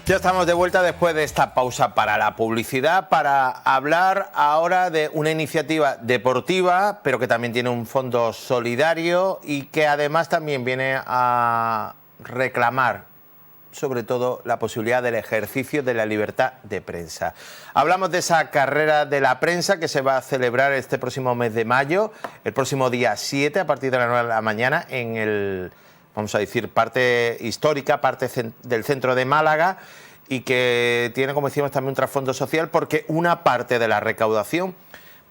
Ya estamos de vuelta después de esta pausa para la publicidad, para hablar ahora de una iniciativa deportiva, pero que también tiene un fondo solidario y que además también viene a reclamar sobre todo la posibilidad del ejercicio de la libertad de prensa. Hablamos de esa carrera de la prensa que se va a celebrar este próximo mes de mayo, el próximo día 7 a partir de las 9 de la mañana en el, vamos a decir, parte histórica, parte del centro de Málaga, y que tiene, como decíamos, también un trasfondo social, porque una parte de la recaudación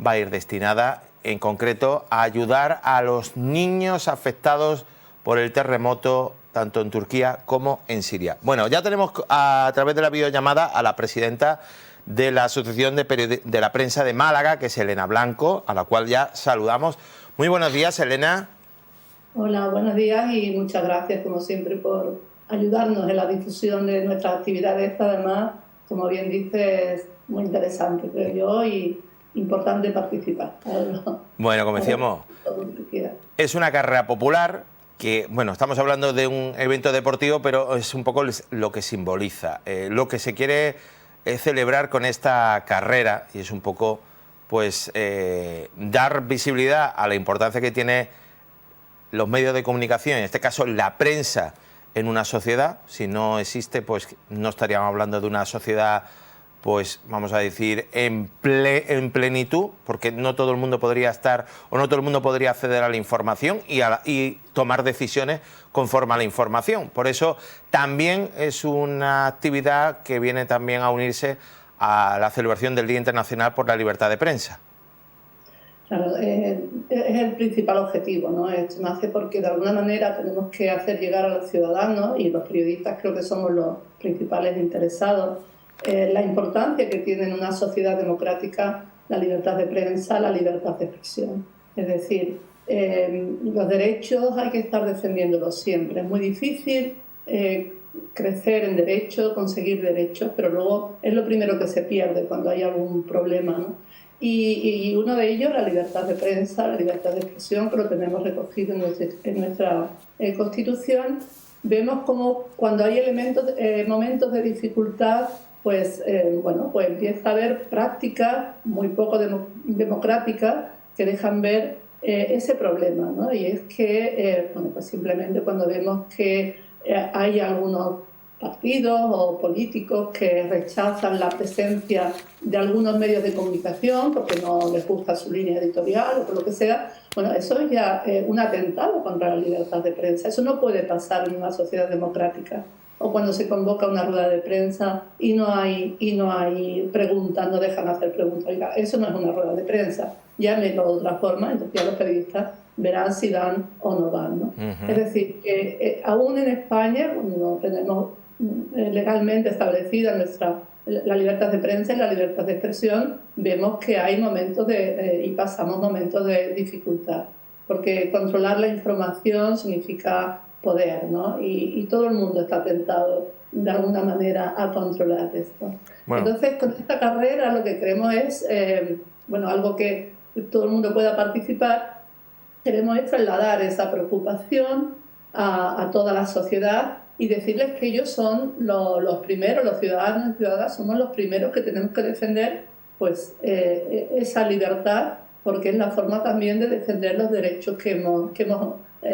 va a ir destinada, en concreto, a ayudar a los niños afectados por el terremoto, tanto en Turquía como en Siria. Bueno, ya tenemos a través de la videollamada a la presidenta de la Asociación de la Prensa de Málaga, que es Elena Blanco, a la cual ya saludamos. Muy buenos días, Elena. Hola, buenos días y muchas gracias, como siempre, por ayudarnos en la difusión de nuestras actividades. Además, como bien dices, muy interesante, creo yo, y importante participar. Bueno, como decíamos, es una carrera popular que, bueno, estamos hablando de un evento deportivo, pero es un poco lo que simboliza. Lo que se quiere celebrar con esta carrera, y es un poco, pues, dar visibilidad a la importancia que tiene los medios de comunicación, en este caso la prensa, en una sociedad. Si no existe, pues no estaríamos hablando de una sociedad, pues vamos a decir, en plenitud, porque no todo el mundo podría estar o no todo el mundo podría acceder a la información y tomar decisiones conforme a la información. Por eso también es una actividad que viene también a unirse a la celebración del Día Internacional por la Libertad de Prensa. Claro, es el principal objetivo, ¿no? Esto nace porque de alguna manera tenemos que hacer llegar a los ciudadanos, y los periodistas creo que somos los principales interesados, la importancia que tiene en una sociedad democrática la libertad de prensa, la libertad de expresión. Es decir, los derechos hay que estar defendiéndolos siempre. Es muy difícil crecer en derechos, conseguir derechos, pero luego es lo primero que se pierde cuando hay algún problema, ¿no? Y uno de ellos, la libertad de prensa, la libertad de expresión, que lo tenemos recogido en nuestra Constitución. Vemos como cuando hay momentos de dificultad, pues empieza a haber prácticas muy poco democráticas que dejan ver ese problema, ¿no? Y es que, pues simplemente cuando vemos que hay algunos partidos o políticos que rechazan la presencia de algunos medios de comunicación porque no les gusta su línea editorial o por lo que sea, bueno, eso es ya un atentado contra la libertad de prensa. Eso no puede pasar en una sociedad democrática. O cuando se convoca una rueda de prensa y no hay preguntas, no dejan hacer preguntas. Oiga, eso no es una rueda de prensa. Llámelo de otra forma, entonces ya los periodistas verán si dan o no dan, ¿no? Es decir, que aún en España, no tenemos legalmente establecida la libertad de prensa y la libertad de expresión, vemos que hay momentos y pasamos momentos de dificultad, porque controlar la información significa poder, ¿no? Y todo el mundo está tentado de alguna manera a controlar esto. Bueno. Entonces, con esta carrera lo que queremos es, algo que todo el mundo pueda participar. Queremos trasladar esa preocupación a toda la sociedad y decirles que ellos son los primeros, los ciudadanos y ciudadanas, somos los primeros que tenemos que defender pues, esa libertad, porque es la forma también de defender los derechos que hemos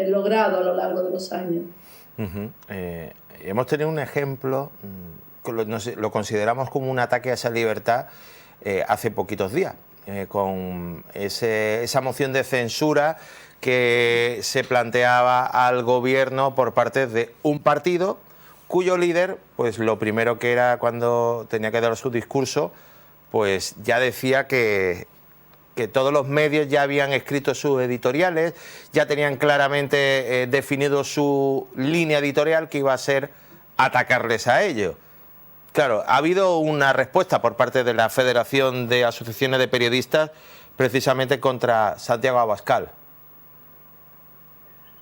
logrado a lo largo de los años. Hemos tenido un ejemplo, lo consideramos como un ataque a esa libertad hace poquitos días. Con esa moción de censura que se planteaba al gobierno por parte de un partido cuyo líder, pues lo primero que era cuando tenía que dar su discurso, pues ya decía que todos los medios ya habían escrito sus editoriales, ya tenían claramente definido su línea editorial, que iba a ser atacarles a ellos. Claro, ha habido una respuesta por parte de la Federación de Asociaciones de Periodistas precisamente contra Santiago Abascal.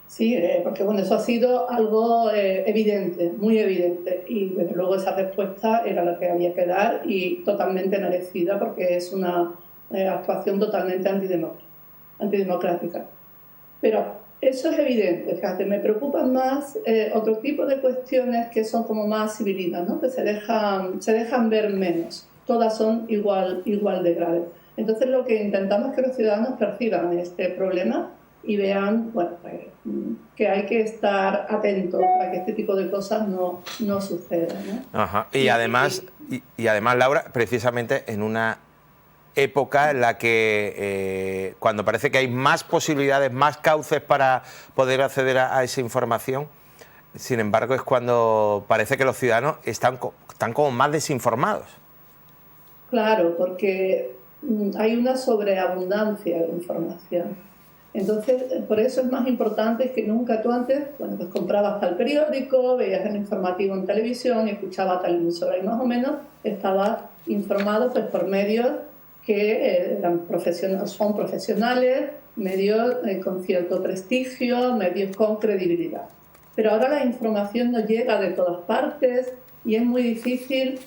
Sí, porque bueno, eso ha sido algo evidente, muy evidente, y desde luego esa respuesta era la que había que dar y totalmente merecida, porque es una actuación totalmente antidemocrática. Pero Eso es evidente, fíjate, me preocupan más otro tipo de cuestiones que son como más civilinas, ¿no? Que se dejan ver menos. Todas son igual de graves. Entonces lo que intentamos es que los ciudadanos perciban este problema y vean, bueno, que hay que estar atentos para que este tipo de cosas no sucedan, ¿no? Ajá. Y además, Laura, precisamente en una época en la que cuando parece que hay más posibilidades, más cauces para poder acceder a esa información, sin embargo es cuando parece que los ciudadanos están como más desinformados. Claro, porque hay una sobreabundancia de información. Entonces, por eso es más importante que nunca. Tú antes, bueno, pues comprabas tal periódico, veías el informativo en televisión y escuchabas tal emisora y más o menos estabas informado pues por medios que son profesionales, medios con cierto prestigio, medios con credibilidad. Pero ahora la información nos llega de todas partes y es muy difícil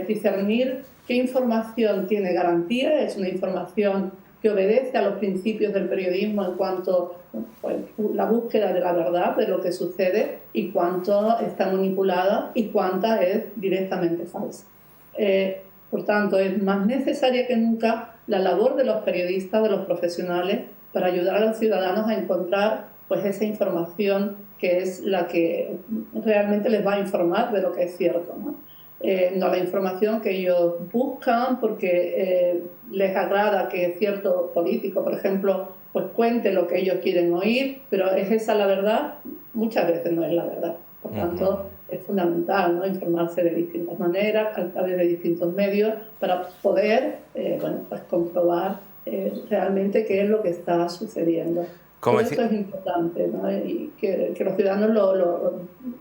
discernir qué información tiene garantía, es una información que obedece a los principios del periodismo en cuanto a la búsqueda de la verdad, de lo que sucede, y cuánto está manipulada y cuánta es directamente falsa. Por tanto, es más necesaria que nunca la labor de los periodistas, de los profesionales, para ayudar a los ciudadanos a encontrar pues, esa información que es la que realmente les va a informar de lo que es cierto, ¿no? No la información que ellos buscan porque les agrada que cierto político, por ejemplo, pues cuente lo que ellos quieren oír, pero ¿es esa la verdad? Muchas veces no es la verdad. Por tanto, es fundamental, ¿no?, informarse de distintas maneras, a través de distintos medios, para poder bueno, pues comprobar realmente qué es lo que está sucediendo. Todo esto es importante, ¿no? Y que los ciudadanos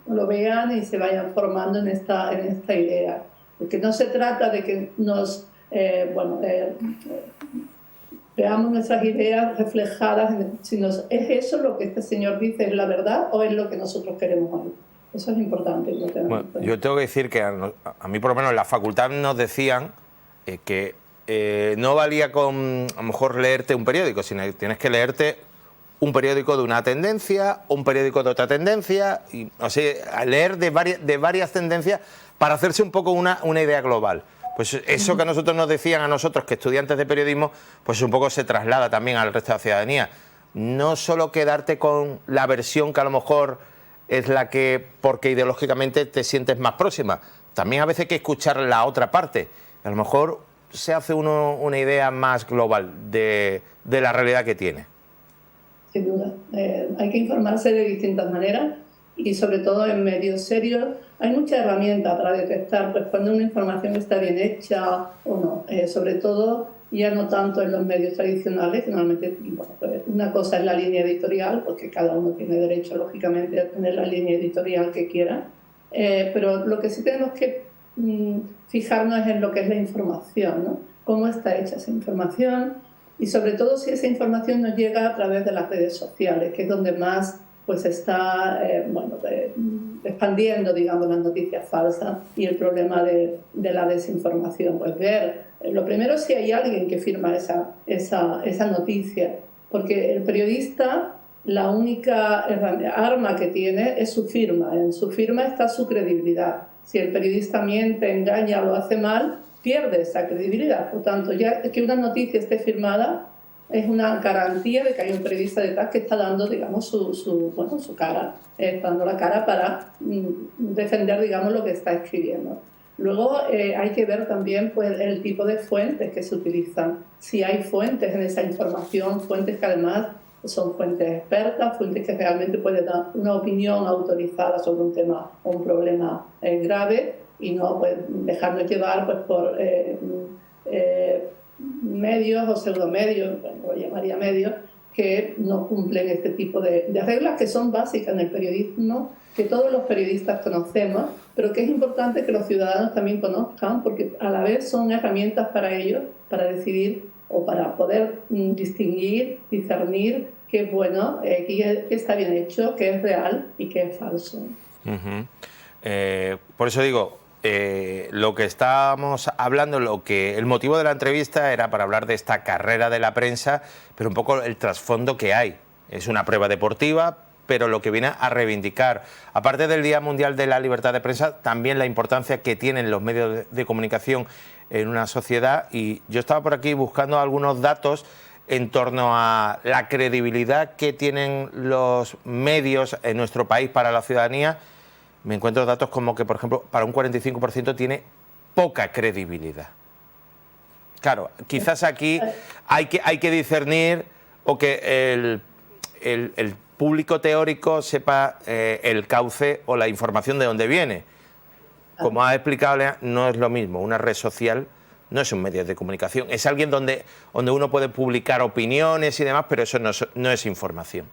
lo vean y se vayan formando en esta idea. Porque no se trata de que nos veamos nuestras ideas reflejadas, sino ¿es eso lo que este señor dice es la verdad o es lo que nosotros queremos oír? Eso es importante. Bueno, yo tengo que decir que a mí por lo menos en la facultad nos decían que no valía con a lo mejor leerte un periódico, sino que tienes que leerte un periódico de una tendencia, un periódico de otra tendencia, y o sea, leer de varias tendencias para hacerse un poco una idea global. Pues eso que a nosotros nos decían, a nosotros que estudiantes de periodismo, pues un poco se traslada también al resto de la ciudadanía. No solo quedarte con la versión que a lo mejor es la que, porque ideológicamente te sientes más próxima, también a veces hay que escuchar la otra parte. A lo mejor se hace uno una idea más global de la realidad que tiene. Sin duda. Hay que informarse de distintas maneras y sobre todo en medios serios. Hay muchas herramientas para detectar pues, cuando una información está bien hecha o no. Sobre todo ya no tanto en los medios tradicionales, que normalmente bueno, pues una cosa es la línea editorial, porque cada uno tiene derecho lógicamente a tener la línea editorial que quiera, pero lo que sí tenemos que fijarnos es en lo que es la información, ¿no? Cómo está hecha esa información, y sobre todo si esa información nos llega a través de las redes sociales, que es donde más pues está expandiendo, digamos, las noticias falsas y el problema de la desinformación. Pues ver, lo primero, si hay alguien que firma esa noticia, porque el periodista, la única arma que tiene es su firma. En su firma está su credibilidad. Si el periodista miente, engaña o lo hace mal, pierde esa credibilidad. Por tanto, ya que una noticia esté firmada es una garantía de que hay un periodista detrás que está dando, digamos, su cara, está dando la cara para defender, digamos, lo que está escribiendo. Luego hay que ver también pues, el tipo de fuentes que se utilizan. Si hay fuentes en esa información, fuentes que además son fuentes expertas, fuentes que realmente pueden dar una opinión autorizada sobre un tema o un problema grave, y no pues, dejarnos llevar pues, por medios o pseudomedios, bueno, lo llamaría medios, que no cumplen este tipo de reglas que son básicas en el periodismo, que todos los periodistas conocemos, pero que es importante que los ciudadanos también conozcan, porque a la vez son herramientas para ellos, para decidir o para poder distinguir, discernir qué es bueno, qué está bien hecho, qué es real y qué es falso. Por eso digo, lo que estábamos hablando, el motivo de la entrevista era para hablar de esta carrera de la prensa, pero un poco el trasfondo que hay. es una prueba deportiva, pero lo que viene a reivindicar, aparte del Día Mundial de la Libertad de Prensa, también la importancia que tienen los medios de comunicación en una sociedad. Y yo estaba por aquí buscando algunos datos en torno a la credibilidad que tienen los medios en nuestro país para la ciudadanía. Me encuentro datos como que, por ejemplo, para un 45% tiene poca credibilidad. Claro, quizás aquí hay que discernir, o que el público teórico sepa el cauce o la información de dónde viene. Como ha explicado Lea, no es lo mismo. Una red social no es un medio de comunicación. Es alguien donde uno puede publicar opiniones y demás, pero eso no es información.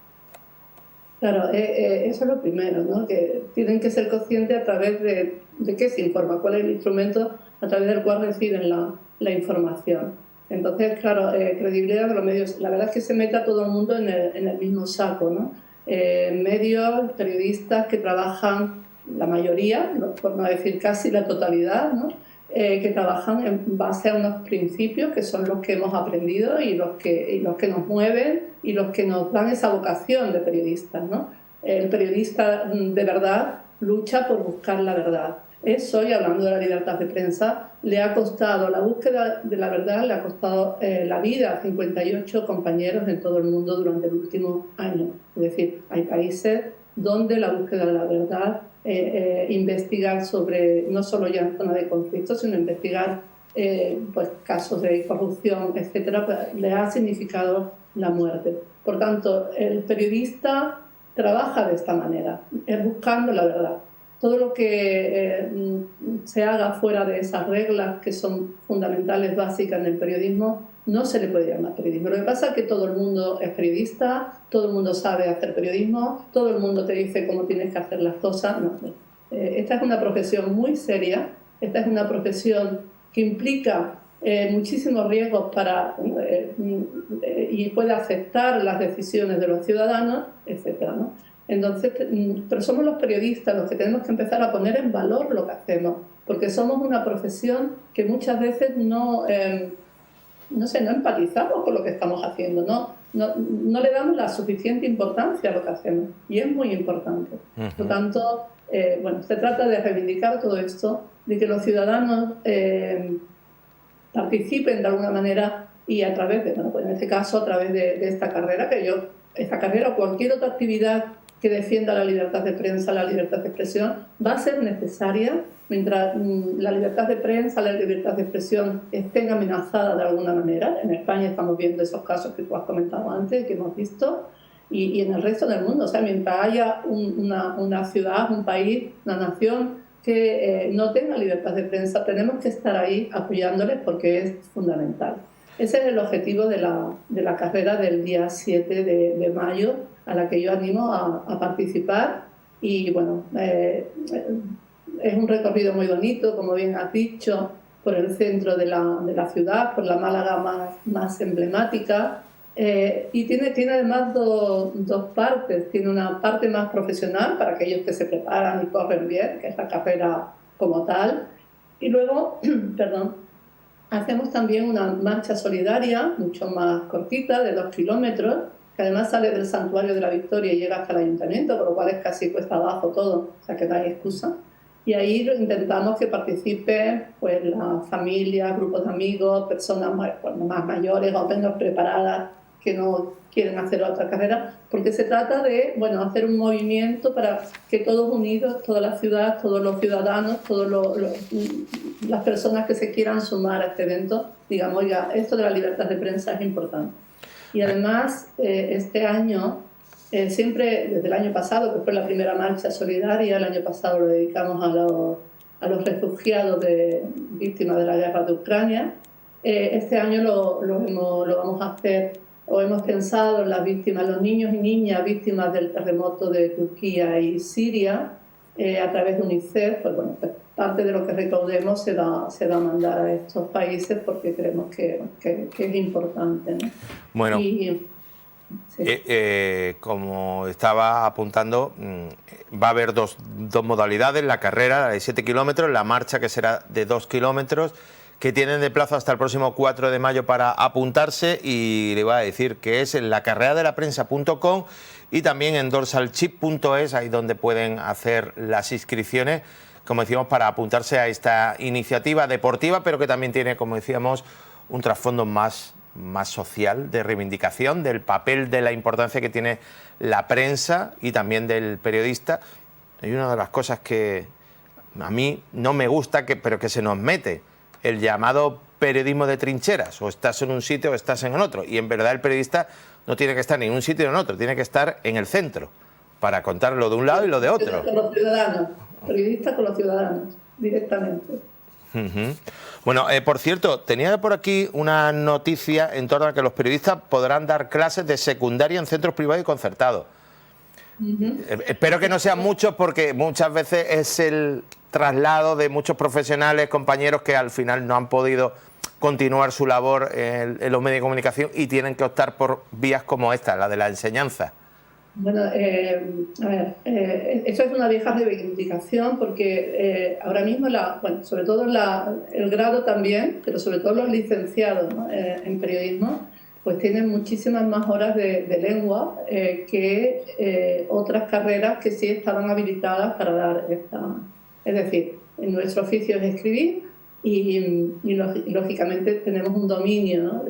Claro, eso es lo primero, ¿no? Que tienen que ser conscientes a través de qué se informa, cuál es el instrumento a través del cual reciben la información. Entonces, claro, credibilidad de los medios. La verdad es que se mete a todo el mundo en el mismo saco, ¿no? Medios, periodistas que trabajan, la mayoría, por no decir casi la totalidad, ¿no? Que trabajan en base a unos principios que son los que hemos aprendido y los que nos mueven y los que nos dan esa vocación de periodistas, ¿no? El periodista de verdad lucha por buscar la verdad. Eso, y hablando de la libertad de prensa, le ha costado, la búsqueda de la verdad le ha costado la vida a 58 compañeros en todo el mundo durante el último año. Es decir, hay países donde la búsqueda de la verdad, investigar sobre, no solo ya en zona de conflicto, sino investigar pues, casos de corrupción, etcétera, pues, le ha significado la muerte. Por tanto, el periodista trabaja de esta manera, buscando la verdad. Todo lo que se haga fuera de esas reglas que son fundamentales, básicas en el periodismo, no se le puede llamar periodismo. Lo que pasa es que todo el mundo es periodista, todo el mundo sabe hacer periodismo, todo el mundo te dice cómo tienes que hacer las cosas. No. Esta es una profesión muy seria, esta es una profesión que implica muchísimos riesgos y puede afectar las decisiones de los ciudadanos, etcétera, ¿no? Entonces, pero somos los periodistas los que tenemos que empezar a poner en valor lo que hacemos, porque somos una profesión que muchas veces no empatizamos con lo que estamos haciendo, no le damos la suficiente importancia a lo que hacemos, y es muy importante. Por lo tanto, se trata de reivindicar todo esto, de que los ciudadanos participen de alguna manera, y a través de, en este caso, a través de esta carrera, esta carrera o cualquier otra actividad que defienda la libertad de prensa, la libertad de expresión, va a ser necesaria mientras la libertad de prensa, la libertad de expresión estén amenazadas de alguna manera. En España estamos viendo esos casos que tú has comentado antes, que hemos visto, y en el resto del mundo. O sea, mientras haya una ciudad, un país, una nación que no tenga libertad de prensa, tenemos que estar ahí apoyándoles porque es fundamental. Ese es el objetivo de la carrera del día 7 de mayo, a la que yo animo a participar. Y bueno, es un recorrido muy bonito, como bien has dicho, por el centro de la ciudad, por la Málaga más emblemática. Y tiene además dos partes. Tiene una parte más profesional para aquellos que se preparan y corren bien, que es la carrera como tal. Y luego, hacemos también una marcha solidaria, mucho más cortita, de 2 kilómetros, que además sale del Santuario de la Victoria y llega hasta el Ayuntamiento, por lo cual es casi cuesta abajo todo, o sea que no hay excusa. Y ahí intentamos que participen pues, las familias, grupos de amigos, personas más mayores o menos preparadas que no quieren hacer otra carrera, porque se trata de hacer un movimiento para que todos unidos, toda la ciudad, todos los ciudadanos, todas las personas que se quieran sumar a este evento, digamos, oiga, esto de la libertad de prensa es importante. Y además, este año, siempre desde el año pasado, que fue la primera marcha solidaria, el año pasado lo dedicamos a los refugiados víctimas de la guerra de Ucrania, este año lo vamos a hacer, o hemos pensado en las víctimas, los niños y niñas víctimas del terremoto de Turquía y Siria, a través de UNICEF. Pues parte de lo que recaudemos se va a mandar a estos países porque creemos que es importante, ¿no? Bueno, como estaba apuntando, va a haber dos modalidades: la carrera de 7 kilómetros, la marcha que será de 2 kilómetros, que tienen de plazo hasta el próximo 4 de mayo para apuntarse, y le voy a decir que es en lacarreadelaprensa.com y también en dorsalchip.es, ahí donde pueden hacer las inscripciones, como decíamos, para apuntarse a esta iniciativa deportiva, pero que también tiene, como decíamos, un trasfondo más social, de reivindicación del papel, de la importancia que tiene la prensa y también del periodista. Hay una de las cosas que a mí no me gusta, pero que se nos mete, el llamado periodismo de trincheras, o estás en un sitio o estás en otro, y en verdad el periodista no tiene que estar ni en un sitio ni en otro, tiene que estar en el centro para contar lo de un lado y lo de otro. Con los ciudadanos, periodista con los ciudadanos, directamente. Bueno, por cierto, tenía por aquí una noticia en torno a que los periodistas podrán dar clases de secundaria en centros privados y concertados. Espero que no sean muchos, porque muchas veces es el traslado de muchos profesionales, compañeros que al final no han podido continuar su labor en los medios de comunicación y tienen que optar por vías como esta, la de la enseñanza. Bueno, a ver, esto es una vieja reivindicación porque ahora mismo, sobre todo el grado también, pero sobre todo los licenciados, ¿no?, en periodismo, pues tienen muchísimas más horas de lengua que otras carreras que sí estaban habilitadas para dar esta. Es decir, en nuestro oficio es escribir y lógicamente tenemos un dominio, ¿no?,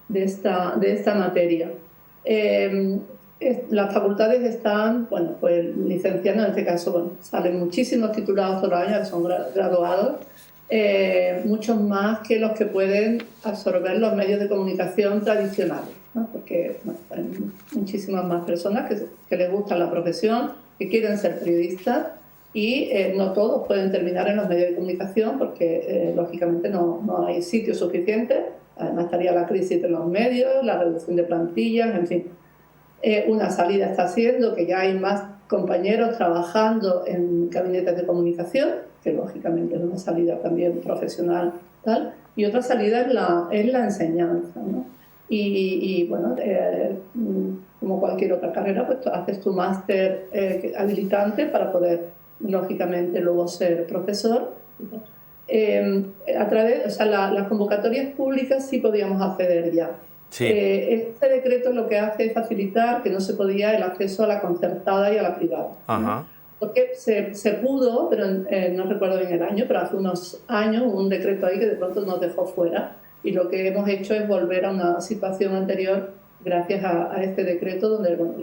de esta materia. Las facultades están, bueno, pues licenciando, en este caso, bueno, salen muchísimos titulados todos los años que son graduados, muchos más que los que pueden absorber los medios de comunicación tradicionales, ¿no? Porque bueno, hay muchísimas más personas que les gusta la profesión, que quieren ser periodistas, y no todos pueden terminar en los medios de comunicación porque lógicamente no hay sitios suficientes. Además estaría la crisis de los medios, la reducción de plantillas, en fin. Una salida está siendo que ya hay más compañeros trabajando en gabinetes de comunicación, que lógicamente es una salida también profesional, tal, y otra salida es la enseñanza, ¿no? Y bueno, como cualquier otra carrera, pues haces tu máster habilitante para poder, lógicamente, luego ser profesor. A través, o sea, las convocatorias públicas sí podíamos acceder ya. Sí. Este decreto lo que hace es facilitar que no se podía el acceso a la concertada y a la privada, ¿no? Porque se pudo, pero no recuerdo bien el año, pero hace unos años hubo un decreto ahí que de pronto nos dejó fuera, y lo que hemos hecho es volver a una situación anterior gracias a este decreto, donde bueno,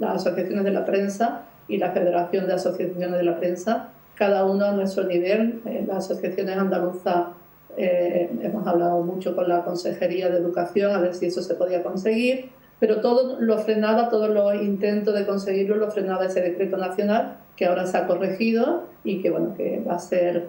las asociaciones de la prensa y la Federación de Asociaciones de la Prensa, cada uno a nuestro nivel, las asociaciones andaluzas, hemos hablado mucho con la Consejería de Educación a ver si eso se podía conseguir, pero todo lo frenaba, todos los intentos de conseguirlo lo frenaba ese decreto nacional, que ahora se ha corregido y que bueno, que va a ser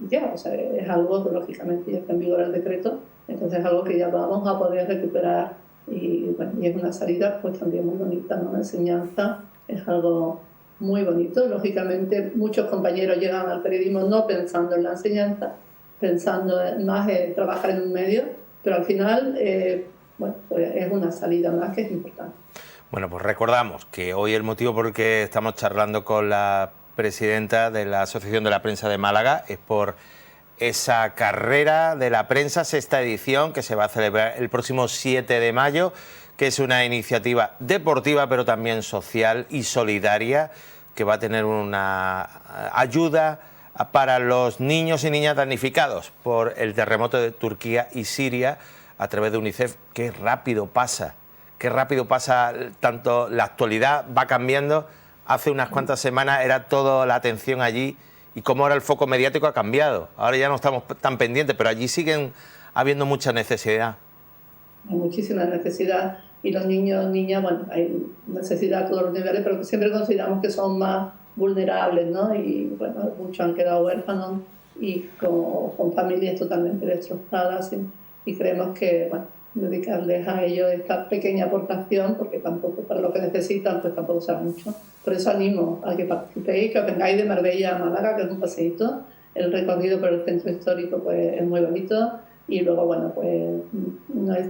ya, o sea, es algo que lógicamente ya está en vigor el decreto, entonces es algo que ya vamos a poder recuperar, y bueno, y es una salida pues también muy bonita, ¿no? La enseñanza es algo muy bonito. Lógicamente muchos compañeros llegan al periodismo no pensando en la enseñanza, pensando más en trabajar en un medio, pero al final bueno, pues es una salida más que es importante. Bueno, pues recordamos que hoy el motivo por el que estamos charlando con la presidenta de la Asociación de la Prensa de Málaga es por esa carrera de la prensa, sexta edición, que se va a celebrar el próximo 7 de mayo, que es una iniciativa deportiva pero también social y solidaria, que va a tener una ayuda para los niños y niñas damnificados por el terremoto de Turquía y Siria a través de UNICEF. Qué rápido pasa, tanto la actualidad va cambiando. Hace unas cuantas semanas era toda la atención allí, y cómo ahora el foco mediático ha cambiado. Ahora ya no estamos tan pendientes, pero allí siguen habiendo mucha necesidad. Hay muchísima necesidad, y los niños, niñas, bueno, hay necesidad a todos los niveles, pero siempre consideramos que son más vulnerables, ¿no? Y bueno, muchos han quedado huérfanos y con familias totalmente destrozadas, y creemos que, bueno, dedicarles a ellos esta pequeña aportación, porque tampoco para lo que necesitan, pues tampoco sea mucho. Por eso animo a que participéis, que os vengáis de Marbella a Málaga, que es un paseíto. El recorrido por el centro histórico pues es muy bonito, y luego, bueno, pues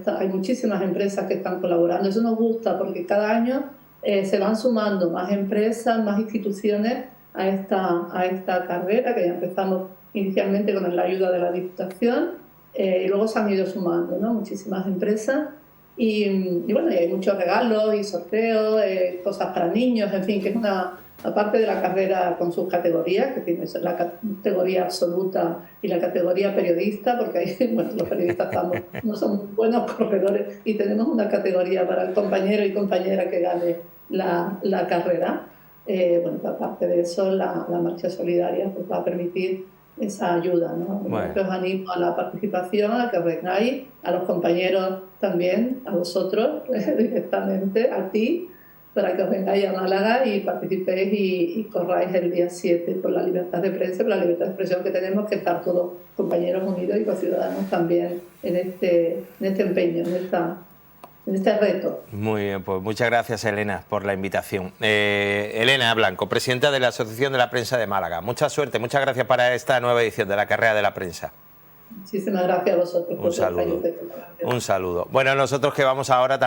hay muchísimas empresas que están colaborando. Eso nos gusta porque cada año se van sumando más empresas, más instituciones a esta carrera, que ya empezamos inicialmente con la ayuda de la Diputación, y luego se han ido sumando, ¿no?, muchísimas empresas. Y bueno, y hay muchos regalos y sorteos, cosas para niños, en fin, que es una, aparte de la carrera con sus categorías, que tiene la categoría absoluta y la categoría periodista, porque ahí, bueno, los periodistas no somos buenos corredores, y tenemos una categoría para el compañero y compañera que gane la carrera. Bueno, aparte de eso, la marcha solidaria pues va a permitir esa ayuda, ¿no? Bueno. Os animo a la participación, a que vengáis, a los compañeros también, a vosotros directamente, a ti, para que os vengáis a Málaga y participéis y corráis el día 7 por la libertad de prensa, por la libertad de expresión, que tenemos que estar todos compañeros unidos y los ciudadanos también en este empeño, en este reto. Muy bien, pues muchas gracias, Elena, por la invitación. Elena Blanco, presidenta de la Asociación de la Prensa de Málaga. Mucha suerte, muchas gracias para esta nueva edición de la Carrera de la Prensa. Muchísimas gracias a vosotros. Un saludo. Un saludo. Bueno, nosotros que vamos ahora también